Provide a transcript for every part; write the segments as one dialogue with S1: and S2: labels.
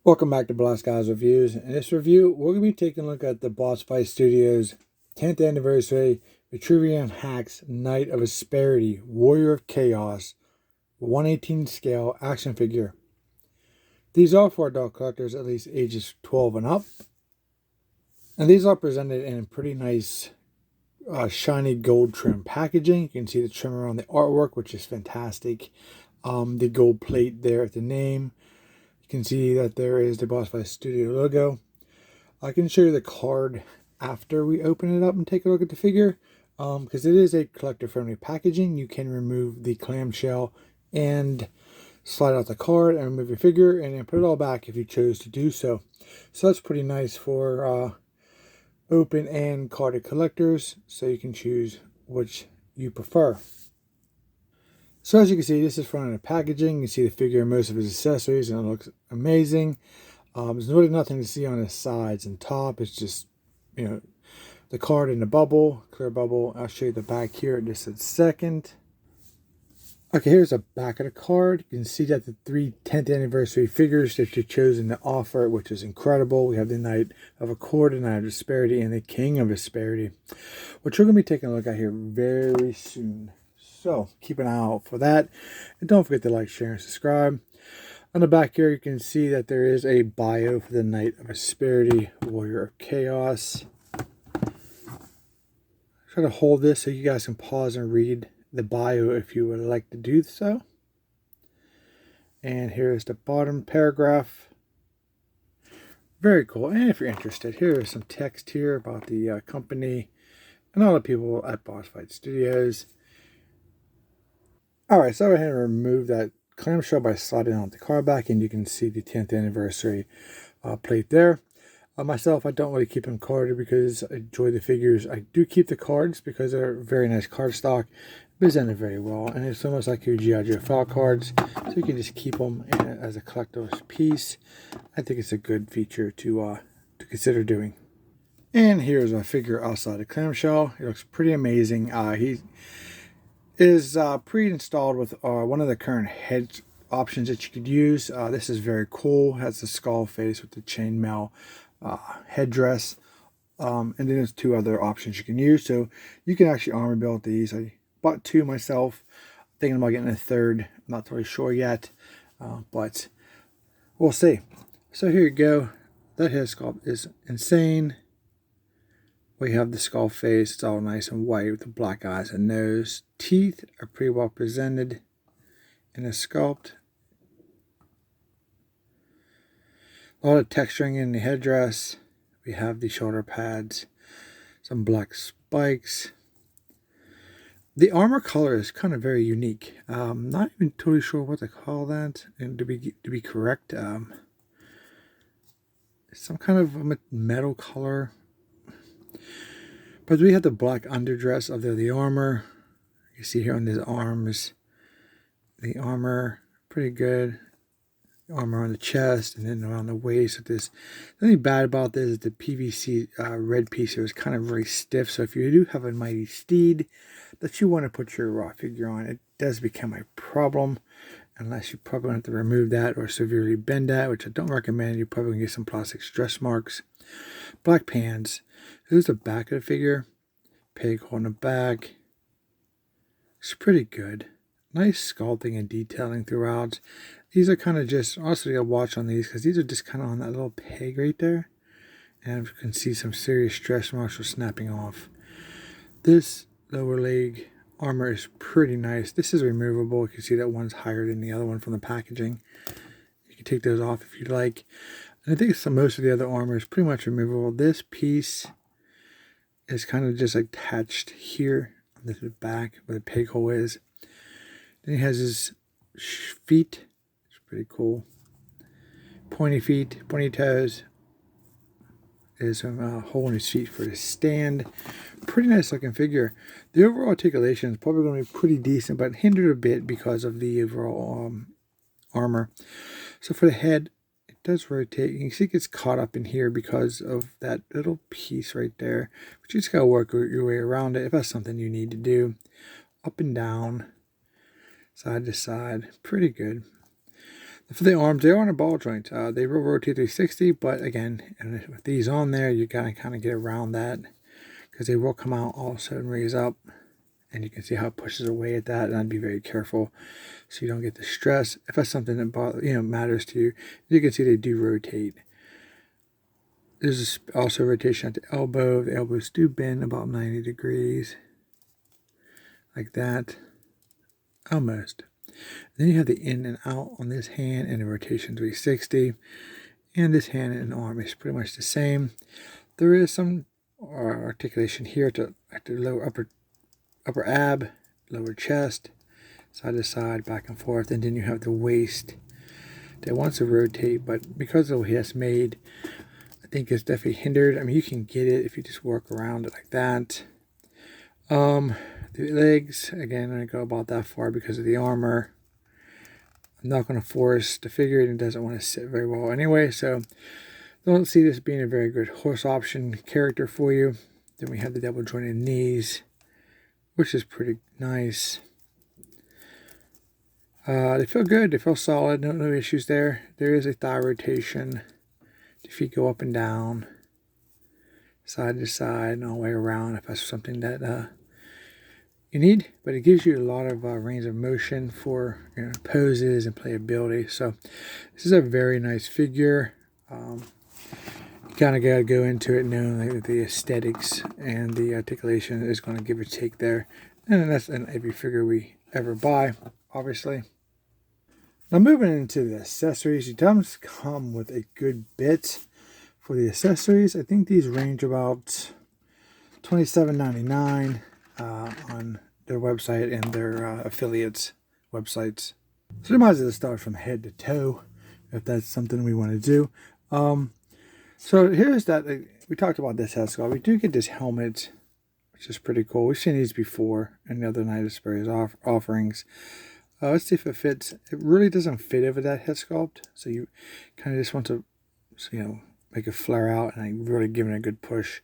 S1: Welcome back to Blast Guys Reviews. In this review, we're going to be taking a look at the Boss Fight Studios 10th anniversary Vitruvian H.A.C.K.S Knight of Asperity Warrior of Chaos 1/18 scale action figure. These are for adult collectors at least ages 12 and up. And these are presented in pretty nice shiny gold trim packaging. You can see the trim around the artwork, which is fantastic. The gold plate there at the name. You can see that there is the Boss Fight Studio logo. I can show you the card after we open it up and take a look at the figure, because it is a collector-friendly packaging. You can remove the clamshell and slide out the card and remove your figure and then put it all back if you chose to do so. So that's pretty nice for open and carded collectors, so you can choose which you prefer. So as you can see, this is front of the packaging. You can see the figure and most of his accessories, and it looks amazing. There's really nothing to see on the sides and top. It's just, the card in the bubble, clear bubble. I'll show you the back here in just a second. Okay, here's the back of the card. You can see that the 3 10th anniversary figures that you've chosen to offer, which is incredible. We have the Knight of Accord, the Knight of Asperity, and the King of Asperity, which we're going to be taking a look at here very soon. So keep an eye out for that. And don't forget to like, share, and subscribe. On the back here, you can see that there is a bio for the Knight of Asperity, Warrior of Chaos. Try to hold this so you guys can pause and read the bio if you would like to do so. And here's the bottom paragraph. Very cool. And if you're interested, here is some text here about the company and all the people at Boss Fight Studios. Alright, so I went ahead and remove that clamshell by sliding out the card back, and you can see the 10th anniversary plate there. Myself, I don't really keep them carded because I enjoy the figures. I do keep the cards because they're very nice card stock, presented very well, and it's almost like your G.I. Joe file cards, so you can just keep them as a collector's piece. I think it's a good feature to consider doing. And here's a figure outside the clamshell. It looks pretty amazing. He is pre-installed with one of the current head options that you could use. This is very cool. It has the skull face with the chainmail headdress, and then there's 2 other options you can use. So you can actually armor build these. I bought 2 myself. I'm thinking about getting a 3rd. I'm not totally sure yet, but we'll see. So here you go. That head sculpt is insane. We have the skull face. It's all nice and white with the black eyes and nose. Teeth are pretty well presented in the sculpt. A lot of texturing in the headdress. We have the shoulder pads, some black spikes. The armor color is kind of very unique. Not even totally sure what to call that. And to be correct, some kind of a metal color. But we have the black underdress of the armor. You see here on his arms, the armor, pretty good. Armor on the chest and then around the waist. The only bad about this is the PVC red piece here is kind of very stiff. So if you do have a mighty steed that you want to put your raw figure on, it does become a problem, unless you probably have to remove that or severely bend that, which I don't recommend. You're probably going to get some plastic stress marks. Black pants. Here's the back of the figure. Peg hole in the back. It's pretty good. Nice sculpting and detailing throughout. These are kind of just, also a watch on these because these are just kind of on that little peg right there. And you can see some serious stress marks for snapping off. This lower leg armor is pretty nice. This is removable. You can see that one's higher than the other one from the packaging. You can take those off if you'd like. And I think most of the other armor is pretty much removable. This piece is kind of just attached here on the back where the peg hole is. Then he has his feet. It's pretty cool. Pointy feet, pointy toes. There's a hole in his feet for his stand. Pretty nice looking figure. The overall articulation is probably going to be pretty decent, but hindered a bit because of the overall armor. So for the head, it does rotate. You can see it gets caught up in here because of that little piece right there. But you just got to work your way around it if that's something you need to do. Up and down. Side to side, pretty good. For the arms, they are on a ball joint. They will rotate 360, but again, with these on there, you gotta kind of get around that because they will come out also and raise up. And you can see how it pushes away at that, and I'd be very careful so you don't get the stress. If that's something that matters to you, you can see they do rotate. There's also rotation at the elbow. The elbows do bend about 90 degrees, like that, almost. Then you have the in and out on this hand, and the rotation 360. And this hand and arm is pretty much the same. There is some articulation here at the lower upper ab, lower chest, side to side, back and forth, and then you have the waist that wants to rotate, but because of the way it's made, I think it's definitely hindered. I mean, you can get it if you just work around it like that. The legs, again, I don't go about that far because of the armor. I'm not going to force the figure, and it doesn't want to sit very well anyway, so don't see this being a very good horse option character for you. Then we have the double jointed knees, which is pretty nice. They feel good. They feel solid. No issues there. There is a thigh rotation. The feet go up and down, side to side, and all the way around if that's something that you need. But it gives you a lot of range of motion for poses and playability. So this is a very nice figure. You kind of got to go into it knowing that the aesthetics and the articulation is going to give or take there. And that's in every figure we ever buy, obviously. Now moving into the accessories, it does come with a good bit for the accessories. I think these range about $27.99 on their website and their affiliates' websites. So they might as well start from head to toe if that's something we want to do. So here's that. We talked about this head sculpt. We do get this helmet, which is pretty cool. We've seen these before in the other Night of Asperity offerings. Let's see if it fits. It really doesn't fit over that head sculpt, so you kind of just want to, make it flare out and really give it a good push.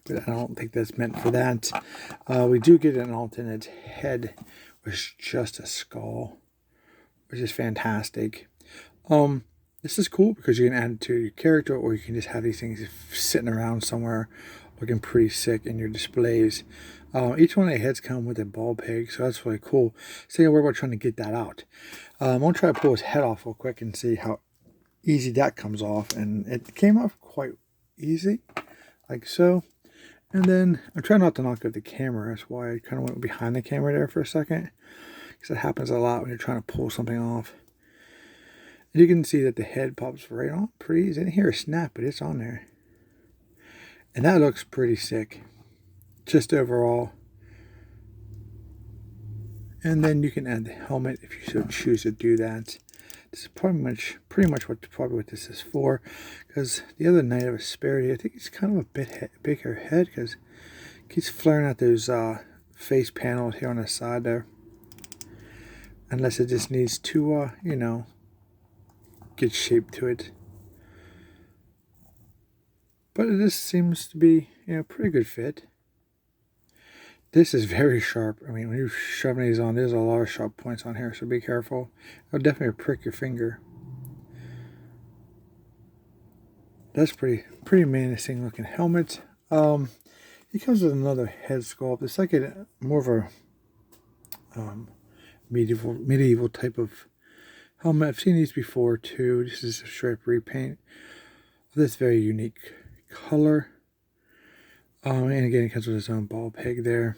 S1: But I don't think that's meant for that. We do get an alternate head, which is just a skull, which is fantastic. This is cool because you can add it to your character, or you can just have these things sitting around somewhere looking pretty sick in your displays. Each one of the heads come with a ball peg, so that's really cool. So we're about trying to get that out. I'm going to try to pull his head off real quick and see how easy that comes off. And it came off quite easy, like so. And then I'm trying not to knock out the camera. That's why I kind of went behind the camera there for a second, because it happens a lot when you're trying to pull something off. And you can see that the head pops right on pretty easy. I didn't hear a snap, but it's on there. And that looks pretty sick, just overall. And then you can add the helmet if you so choose to do that. This is pretty much what this is for. Because the other Night of Asperity, I think it's kind of a bit bigger head, because it keeps flaring out those face panels here on the side there. Unless it just needs to, get shape to it. But this seems to be, pretty good fit. This is very sharp. I mean, when you're shoving these on, there's a lot of sharp points on here, so be careful. It'll definitely prick your finger. That's pretty menacing looking helmet. It comes with another head sculpt. It's like more of a medieval type of helmet. I've seen these before too. This is a straight repaint of this very unique color. And again, it comes with its own ball peg there.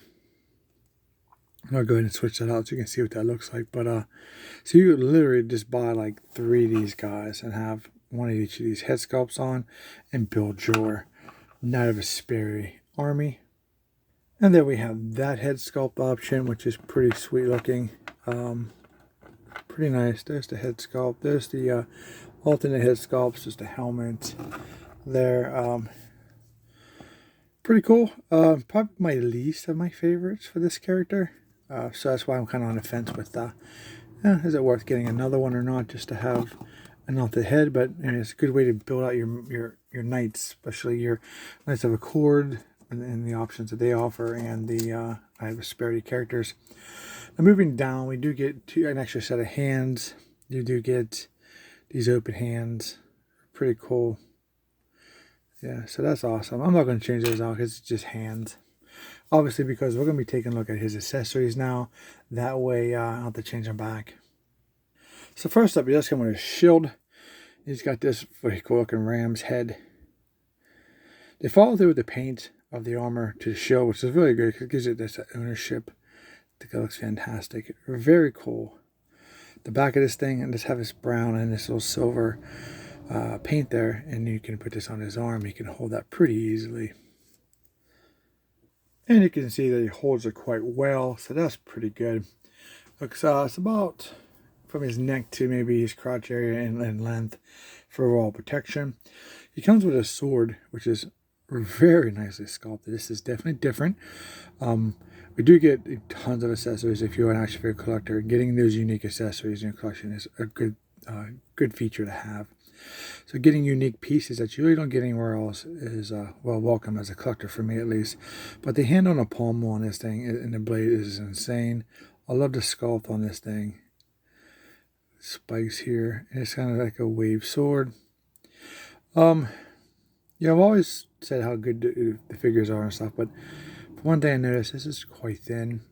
S1: I'll go ahead and switch that out so you can see what that looks like. But so you literally just buy like 3 of these guys and have one of each of these head sculpts on and build your Night of Asperity army. And then we have that head sculpt option, which is pretty sweet looking. Pretty nice. There's the head sculpt. There's the alternate head sculpts. Just a helmet there. Pretty cool. Probably my least of my favorites for this character. So that's why I'm kind of on the fence with is it worth getting another one or not, just to have an alternate head. But it's a good way to build out your knights, especially your Knights of Accord and the options that they offer, and the I have Asperity characters. Now moving down, we do get an extra set of hands. You do get These open hands, pretty cool. Yeah, so that's awesome. I'm not going to change those out because it's just hands. Obviously, because we're going to be taking a look at his accessories now. That way, I don't have to change them back. So first up, he does come with a shield. He's got this very cool looking ram's head. They follow through with the paint of the armor to the shield, which is really good because it gives it this ownership. I think it looks fantastic. Very cool. The back of this thing, and just have this brown and this little silver paint there, and you can put this on his arm. He can hold that pretty easily. And you can see that he holds it quite well, so that's pretty good. Looks it's about from his neck to maybe his crotch area in length for overall protection. He comes with a sword, which is very nicely sculpted. This is definitely different. We do get tons of accessories if you're an action figure collector. Getting those unique accessories in your collection is a good feature to have. So getting unique pieces that you really don't get anywhere else is well welcome as a collector, for me at least. But the hand on a pommel on this thing and the blade is insane. I love the sculpt on this thing. Spikes here, and it's kind of like a wave sword. Yeah, I've always said how good the figures are and stuff, but one thing I noticed, this is quite thin.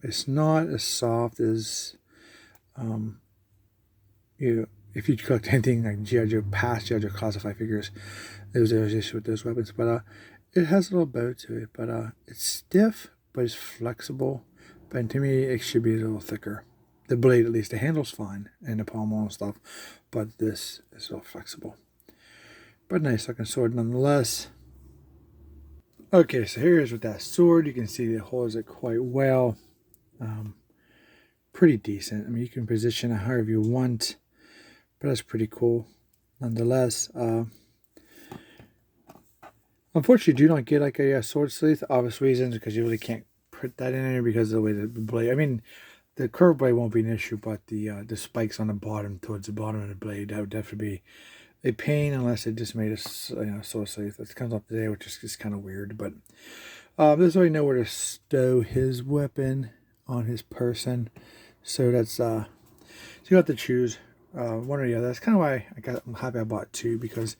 S1: It's not as soft as if you collect anything like G.I. Joe, past G.I. Joe classified figures, there's issue with those weapons, but it has a little bow to it, but it's stiff, but it's flexible. But to me, it should be a little thicker. The blade, at least, the handle's fine, and the pommel and stuff, but this is a little flexible. But nice looking sword nonetheless. Okay, so here is with that sword. You can see it holds it quite well. Pretty decent. I mean, you can position it however you want, but that's pretty cool nonetheless. Unfortunately, you do not get like a sword sleeve, obvious reasons, because you really can't put that in there because of the way the blade. I mean, the curved blade won't be an issue, but the spikes on the bottom, towards the bottom of the blade, that would definitely be a pain unless it just made a sword sleeve that comes up today, which is just kind of weird. But there's really nowhere to stow his weapon on his person, so that's so you have to choose one or the other. That's kind of why I'm happy I bought two, because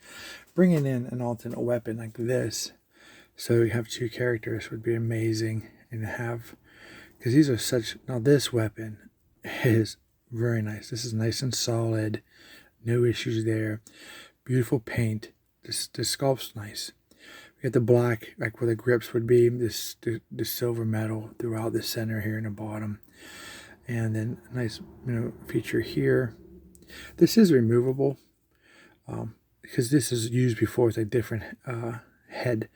S1: bringing in an alternate weapon like this, so you have two characters, would be amazing. And have, because these are such, now this weapon is very nice. This is nice and solid, no issues there. Beautiful paint. The sculpt's nice. We got the black, like where the grips would be, the silver metal throughout the center here in the bottom, and then a nice feature here. This is removable because this is used before with a different head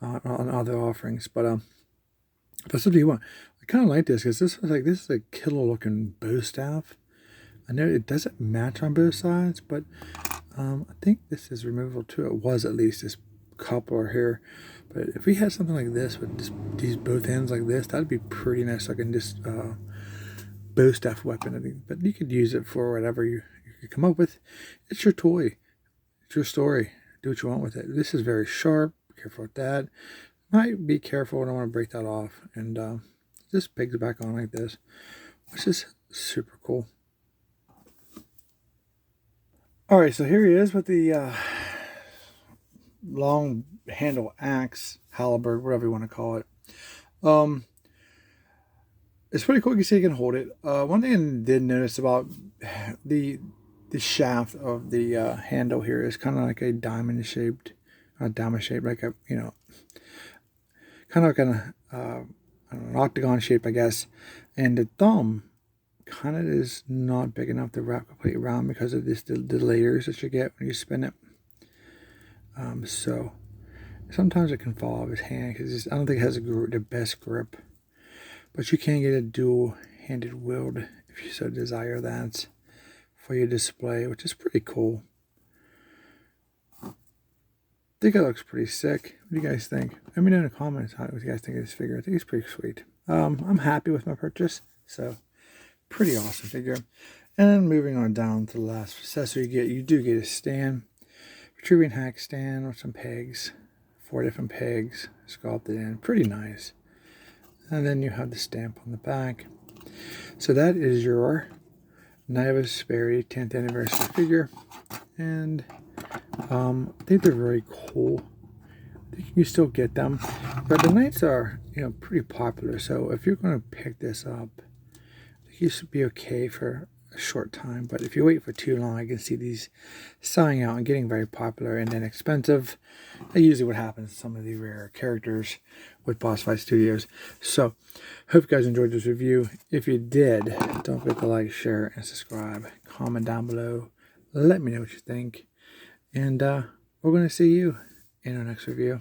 S1: on other offerings, but that's what you want. I kind of like this because this is a killer looking bow staff. I know it doesn't match on both sides, but I think this is removable too. It was, at least, this coupler here. But if we had something like this with these both ends like this, that'd be pretty nice. Like in this bow staff weapon, I think. But you could use it for whatever you come up with. It's your toy. It's your story. Do what you want with it. This is very sharp. Be careful with that. Might be careful. I don't want to break that off. And this pegs back on like this, which is super cool. All right, so here he is with the long handle axe, halberd, whatever you want to call it. It's pretty cool. You can see you can hold it. One thing I did notice about the shaft of the handle here is kind of like a diamond shaped, like a kind of like an octagon shape, I guess. And the thumb kind of is not big enough to wrap completely around because of this the layers that you get when you spin it. So sometimes it can fall off his hand because I don't think it has the best grip. But you can get a dual-handed wield if you so desire that for your display, which is pretty cool. I think it looks pretty sick. What do you guys think? Let me know in the comments what you guys think of this figure. I think it's pretty sweet. I'm happy with my purchase, so pretty awesome figure. And moving on down to the last accessory you do get a stand. Vitruvian hack stand with some pegs. 4 different pegs sculpted in. Pretty nice. And then you have the stamp on the back. So that is your Night of Asperity 10th anniversary figure, and I think they're very cool. I think you can still get them, but the Knights are, pretty popular. So if you're going to pick this up, I think you should be okay for a short time. But if you wait for too long, I can see these selling out and getting very popular and then expensive. That's usually what happens to some of the rare characters with Boss Fight Studios. So, hope you guys enjoyed this review. If you did, don't forget to like, share, and subscribe. Comment down below. Let me know what you think. And we're going to see you in our next review.